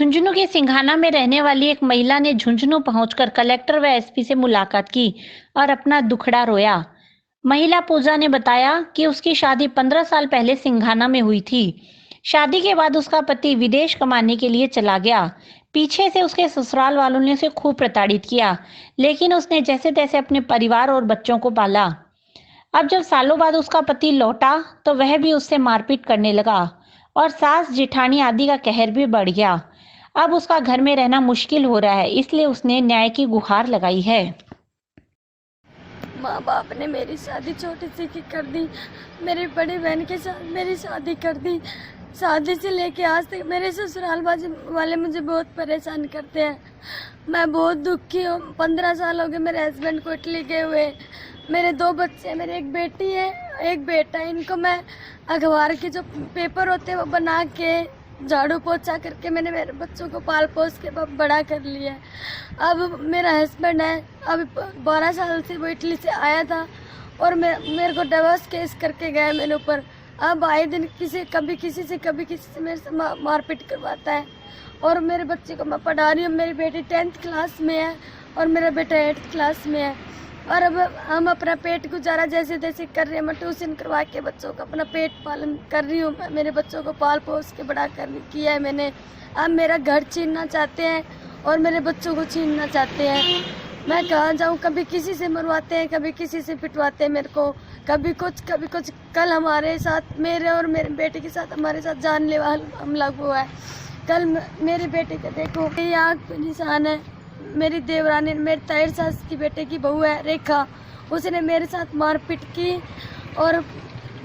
झुंझुनू के सिंघाना में रहने वाली एक महिला ने झुंझुनू पहुंचकर कलेक्टर व एसपी से मुलाकात की और अपना दुखड़ा रोया। महिला पूजा ने बताया कि उसकी शादी 15 साल पहले सिंघाना में हुई थी। शादी के बाद उसका पति विदेश कमाने के लिए चला गया। पीछे से उसके ससुराल वालों ने उसे खूब प्रताड़ित किया, लेकिन उसने जैसे तैसे अपने परिवार और बच्चों को पाला। अब जब सालों बाद उसका पति लौटा तो वह भी उससे मारपीट करने लगा और सास जेठानी आदि का कहर भी बढ़ गया। अब उसका घर में रहना मुश्किल हो रहा है, इसलिए उसने न्याय की गुहार लगाई है। माँ बाप ने मेरी शादी छोटी सी की कर दी। मेरी बड़ी बहन के साथ मेरी शादी कर दी। शादी से लेके आज तक मेरे ससुराल वाले मुझे बहुत परेशान करते हैं। मैं बहुत दुखी हूँ। 15 साल हो गए मेरे हस्बैंड को इटली गए हुए। मेरे 2 बच्चे हैं, मेरे एक बेटी है एक बेटा है। इनको मैं अखबार के जो पेपर होते हैं वो बना के झाड़ू पोछा करके मैंने मेरे बच्चों को पाल पोस के बड़ा कर लिया है। अब मेरा हस्बैंड है, अभी 12 साल से वो इटली से आया था और मेरे को डिवोर्स केस करके गया मेरे ऊपर। अब आए दिन कभी किसी से मेरे से मारपीट करवाता है। और मेरे बच्चे को मैं पढ़ा रही हूँ। मेरी बेटी 10th क्लास में है और मेरा बेटा 8th क्लास में है। और अब हम अपना पेट गुजारा जैसे तैसे कर रहे हैं। मैं ट्यूशन करवा के बच्चों का अपना पेट पालन कर रही हूँ। मेरे बच्चों को पाल पोस के बड़ा किया है मैंने। अब मेरा घर छीनना चाहते हैं और मेरे बच्चों को छीनना चाहते हैं। मैं कहाँ जाऊँ? कभी किसी से मरवाते हैं, कभी किसी से पिटवाते हैं मेरे को, कभी कुछ। कल हमारे साथ, मेरे और मेरे बेटे के साथ, हमारे साथ जानलेवा हमला हुआ है। कल मेरे बेटे का देखो, मेरी आँख पे निशान है। मेरी देवरानी, मेरी ताई सास की बेटे की बहू है रेखा, उसने मेरे साथ मारपीट की। और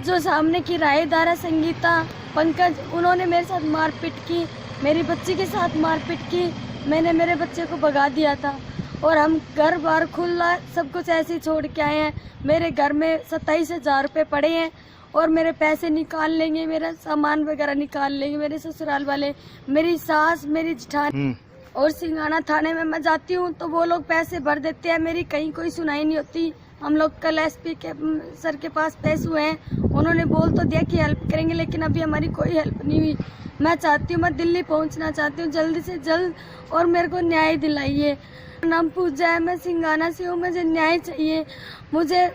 जो सामने की रायदारा संगीता, पंकज, उन्होंने मेरे साथ मारपीट की। मेरी बच्ची के साथ मारपीट की। मैंने मेरे बच्चे को भगा दिया था और हम घर बार खुला सब कुछ ऐसे ही छोड़ के आए हैं। मेरे घर में 27,000 रुपये पड़े हैं और मेरे पैसे निकाल लेंगे, मेरा सामान वगैरह निकाल लेंगे मेरे ससुराल वाले, मेरी सास, मेरी जेठानी। और सिंघाना थाने में मैं जाती हूँ तो वो लोग पैसे भर देते हैं, मेरी कहीं कोई सुनाई नहीं होती। हम लोग कल एसपी के सर के पास पेश हुए हैं। उन्होंने बोल तो दिया कि हेल्प करेंगे, लेकिन अभी हमारी कोई हेल्प नहीं हुई। मैं चाहती हूँ, मैं दिल्ली पहुँचना चाहती हूँ जल्दी से जल्द, और मेरे को न्याय दिलाइए। मेरा नाम पूजा है, मैं सिंघाना से हूँ। मुझे न्याय चाहिए। मुझे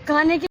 खाने की